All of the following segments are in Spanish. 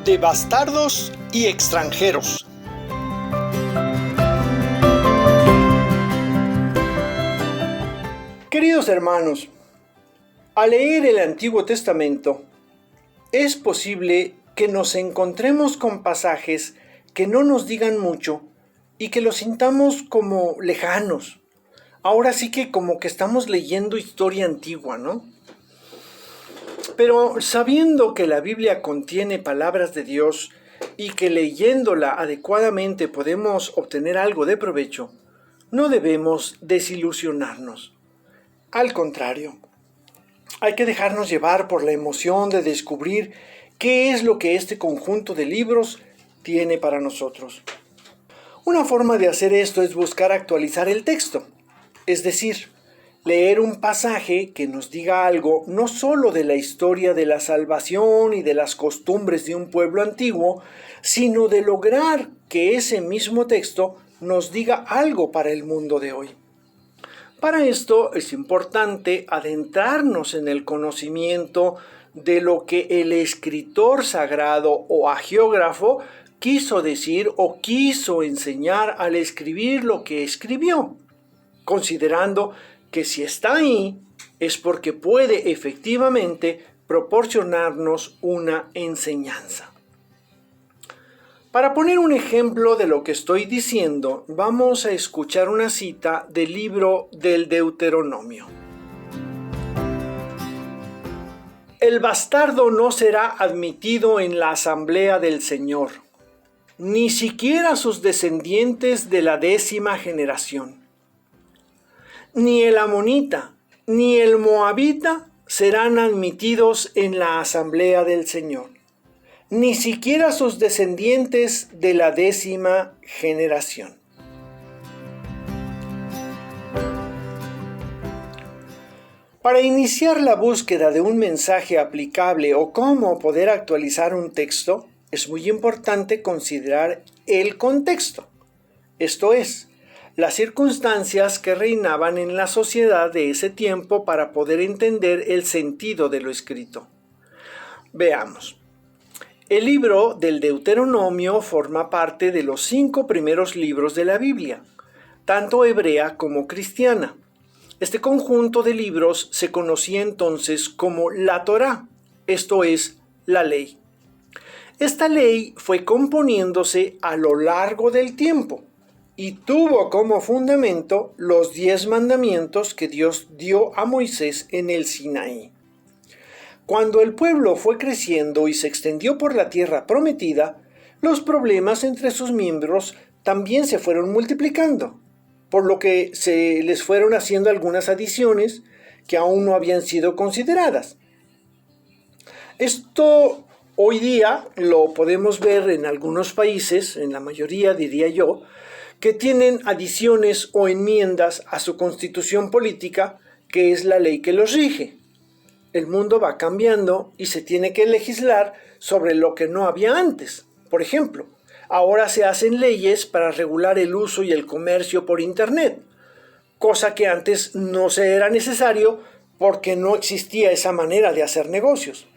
de bastardos y extranjeros. Queridos hermanos, al leer el Antiguo Testamento, es posible que nos encontremos con pasajes que no nos digan mucho y que los sintamos como lejanos. Ahora sí que como que estamos leyendo historia antigua, ¿no? Pero sabiendo que la Biblia contiene palabras de Dios y que leyéndola adecuadamente podemos obtener algo de provecho, no debemos desilusionarnos. Al contrario, hay que dejarnos llevar por la emoción de descubrir qué es lo que este conjunto de libros tiene para nosotros. Una forma de hacer esto es buscar actualizar el texto, es decir, leer un pasaje que nos diga algo no solo de la historia de la salvación y de las costumbres de un pueblo antiguo, sino de lograr que ese mismo texto nos diga algo para el mundo de hoy. Para esto es importante adentrarnos en el conocimiento de lo que el escritor sagrado o agiógrafo quiso decir o quiso enseñar al escribir lo que escribió, considerando que si está ahí es porque puede efectivamente proporcionarnos una enseñanza. Para poner un ejemplo de lo que estoy diciendo, vamos a escuchar una cita del libro del Deuteronomio. El bastardo no será admitido en la asamblea del Señor, ni siquiera sus descendientes de la 10ª generación. Ni el amonita, ni el moabita serán admitidos en la asamblea del Señor, ni siquiera sus descendientes de la 10ª generación. Para iniciar la búsqueda de un mensaje aplicable o cómo poder actualizar un texto, es muy importante considerar el contexto, esto es, las circunstancias que reinaban en la sociedad de ese tiempo para poder entender el sentido de lo escrito. Veamos. El libro del Deuteronomio forma parte de los 5 primeros libros de la Biblia, tanto hebrea como cristiana. Este conjunto de libros se conocía entonces como la Torá, esto es, la ley. Esta ley fue componiéndose a lo largo del tiempo y tuvo como fundamento los 10 mandamientos que Dios dio a Moisés en el Sinaí. Cuando el pueblo fue creciendo y se extendió por la tierra prometida, los problemas entre sus miembros también se fueron multiplicando, por lo que se les fueron haciendo algunas adiciones que aún no habían sido consideradas. Esto hoy día lo podemos ver en algunos países, en la mayoría diría yo, que tienen adiciones o enmiendas a su constitución política, que es la ley que los rige. El mundo va cambiando y se tiene que legislar sobre lo que no había antes. Por ejemplo, ahora se hacen leyes para regular el uso y el comercio por Internet, cosa que antes no se era necesario porque no existía esa manera de hacer negocios.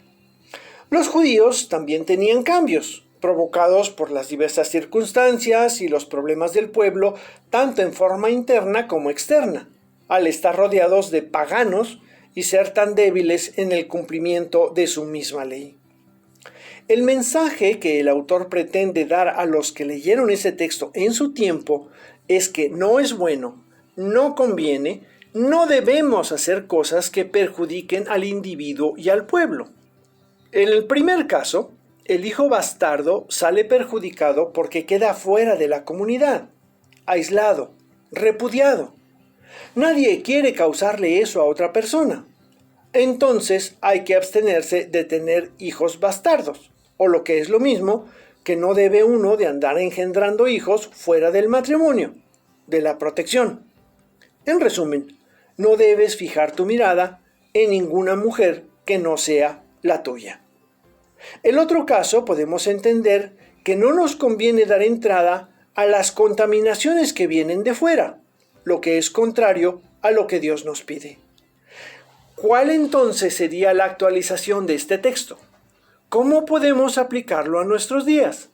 Los judíos también tenían cambios, provocados por las diversas circunstancias y los problemas del pueblo, tanto en forma interna como externa, al estar rodeados de paganos y ser tan débiles en el cumplimiento de su misma ley. El mensaje que el autor pretende dar a los que leyeron ese texto en su tiempo es que no es bueno, no conviene, no debemos hacer cosas que perjudiquen al individuo y al pueblo. En el primer caso, el hijo bastardo sale perjudicado porque queda fuera de la comunidad, aislado, repudiado. Nadie quiere causarle eso a otra persona. Entonces hay que abstenerse de tener hijos bastardos, o lo que es lo mismo, que no debe uno de andar engendrando hijos fuera del matrimonio, de la protección. En resumen, no debes fijar tu mirada en ninguna mujer que no sea la tuya. El otro caso podemos entender que no nos conviene dar entrada a las contaminaciones que vienen de fuera, lo que es contrario a lo que Dios nos pide. ¿Cuál entonces sería la actualización de este texto? ¿Cómo podemos aplicarlo a nuestros días?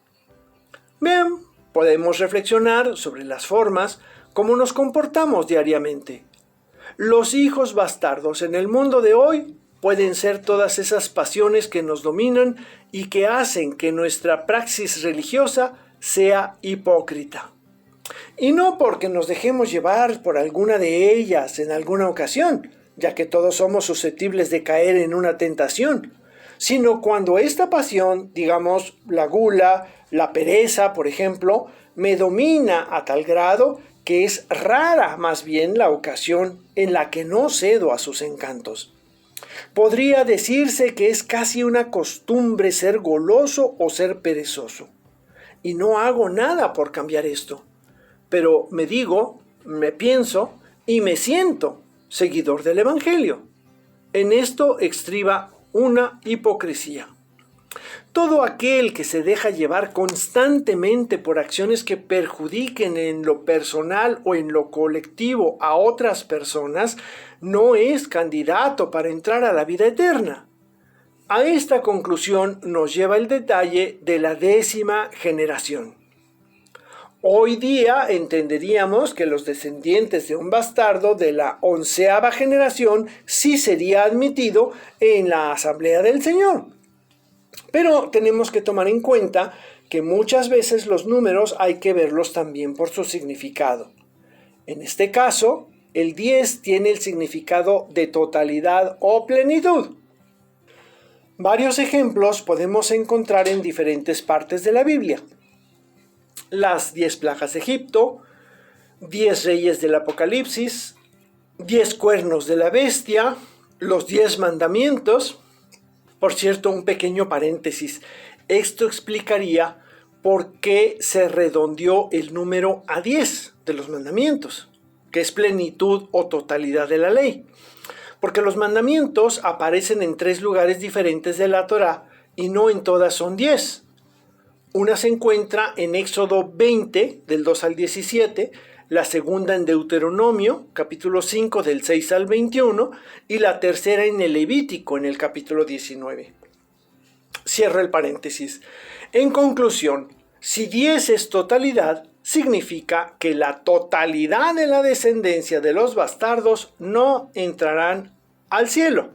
Bien, podemos reflexionar sobre las formas como nos comportamos diariamente. Los hijos bastardos en el mundo de hoy pueden ser todas esas pasiones que nos dominan y que hacen que nuestra praxis religiosa sea hipócrita. Y no porque nos dejemos llevar por alguna de ellas en alguna ocasión, ya que todos somos susceptibles de caer en una tentación, sino cuando esta pasión, digamos la gula, la pereza, por ejemplo, me domina a tal grado que es rara más bien la ocasión en la que no cedo a sus encantos. Podría decirse que es casi una costumbre ser goloso o ser perezoso. Y no hago nada por cambiar esto. Pero me digo, me pienso y me siento seguidor del Evangelio. En esto estriba una hipocresía. Todo aquel que se deja llevar constantemente por acciones que perjudiquen en lo personal o en lo colectivo a otras personas no es candidato para entrar a la vida eterna. A esta conclusión nos lleva el detalle de la 10ª generación. Hoy día entenderíamos que los descendientes de un bastardo de la 11ª generación sí sería admitido en la Asamblea del Señor. Pero tenemos que tomar en cuenta que muchas veces los números hay que verlos también por su significado. En este caso, el 10 tiene el significado de totalidad o plenitud. Varios ejemplos podemos encontrar en diferentes partes de la Biblia. Las 10 plagas de Egipto, 10 reyes del Apocalipsis, 10 cuernos de la bestia, los 10 mandamientos. Por cierto, un pequeño paréntesis. Esto explicaría por qué se redondeó el número a 10 de los mandamientos, que es plenitud o totalidad de la ley. Porque los mandamientos aparecen en 3 lugares diferentes de la Torá y no en todas son 10. Una se encuentra en Éxodo 20, del 2 al 17, la segunda en Deuteronomio, capítulo 5, del 6 al 21, y la tercera en el Levítico, en el capítulo 19. Cierro el paréntesis. En conclusión, si 10 es totalidad, significa que la totalidad de la descendencia de los bastardos no entrarán al cielo.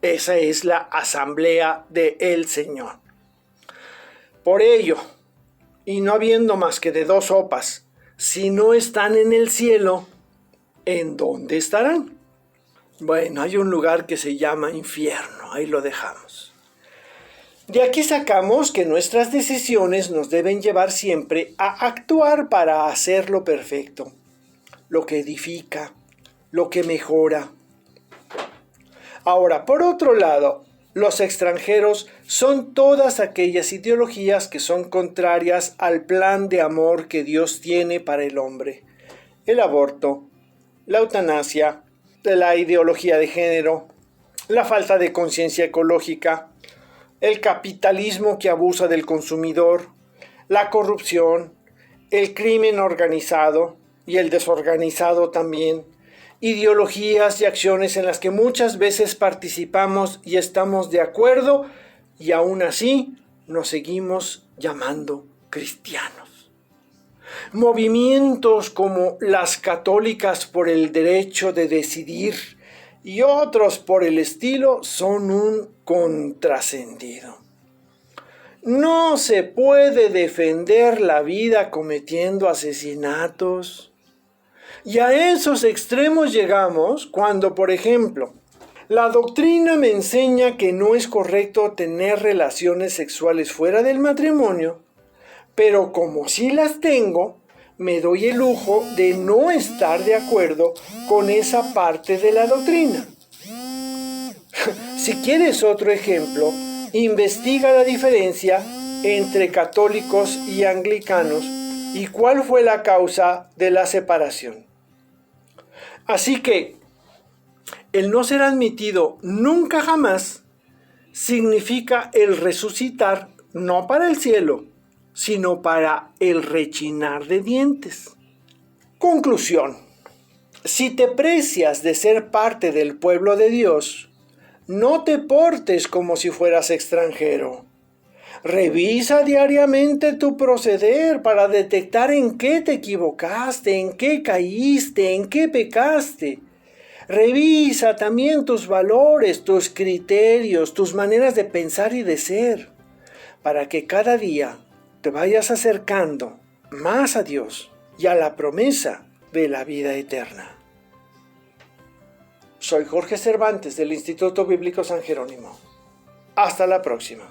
Esa es la asamblea del Señor. Por ello, y no habiendo más que de 2 sopas, si no están en el cielo, ¿en dónde estarán? Bueno, hay un lugar que se llama infierno, ahí lo dejamos. De aquí sacamos que nuestras decisiones nos deben llevar siempre a actuar para hacer lo perfecto, lo que edifica, lo que mejora. Ahora, por otro lado, los extranjeros son todas aquellas ideologías que son contrarias al plan de amor que Dios tiene para el hombre. El aborto, la eutanasia, la ideología de género, la falta de conciencia ecológica, el capitalismo que abusa del consumidor, la corrupción, el crimen organizado y el desorganizado también, ideologías y acciones en las que muchas veces participamos y estamos de acuerdo y aún así nos seguimos llamando cristianos. Movimientos como las católicas por el derecho de decidir y otros por el estilo son un contrasentido. No se puede defender la vida cometiendo asesinatos. Y a esos extremos llegamos cuando, por ejemplo, la doctrina me enseña que no es correcto tener relaciones sexuales fuera del matrimonio, pero como sí las tengo, me doy el lujo de no estar de acuerdo con esa parte de la doctrina. Si quieres otro ejemplo, investiga la diferencia entre católicos y anglicanos y cuál fue la causa de la separación. Así que el no ser admitido nunca jamás significa el resucitar no para el cielo, sino para el rechinar de dientes. Conclusión. Si te precias de ser parte del pueblo de Dios, no te portes como si fueras extranjero. Revisa diariamente tu proceder para detectar en qué te equivocaste, en qué caíste, en qué pecaste. Revisa también tus valores, tus criterios, tus maneras de pensar y de ser, para que cada día te vayas acercando más a Dios y a la promesa de la vida eterna. Soy Jorge Cervantes del Instituto Bíblico San Jerónimo. Hasta la próxima.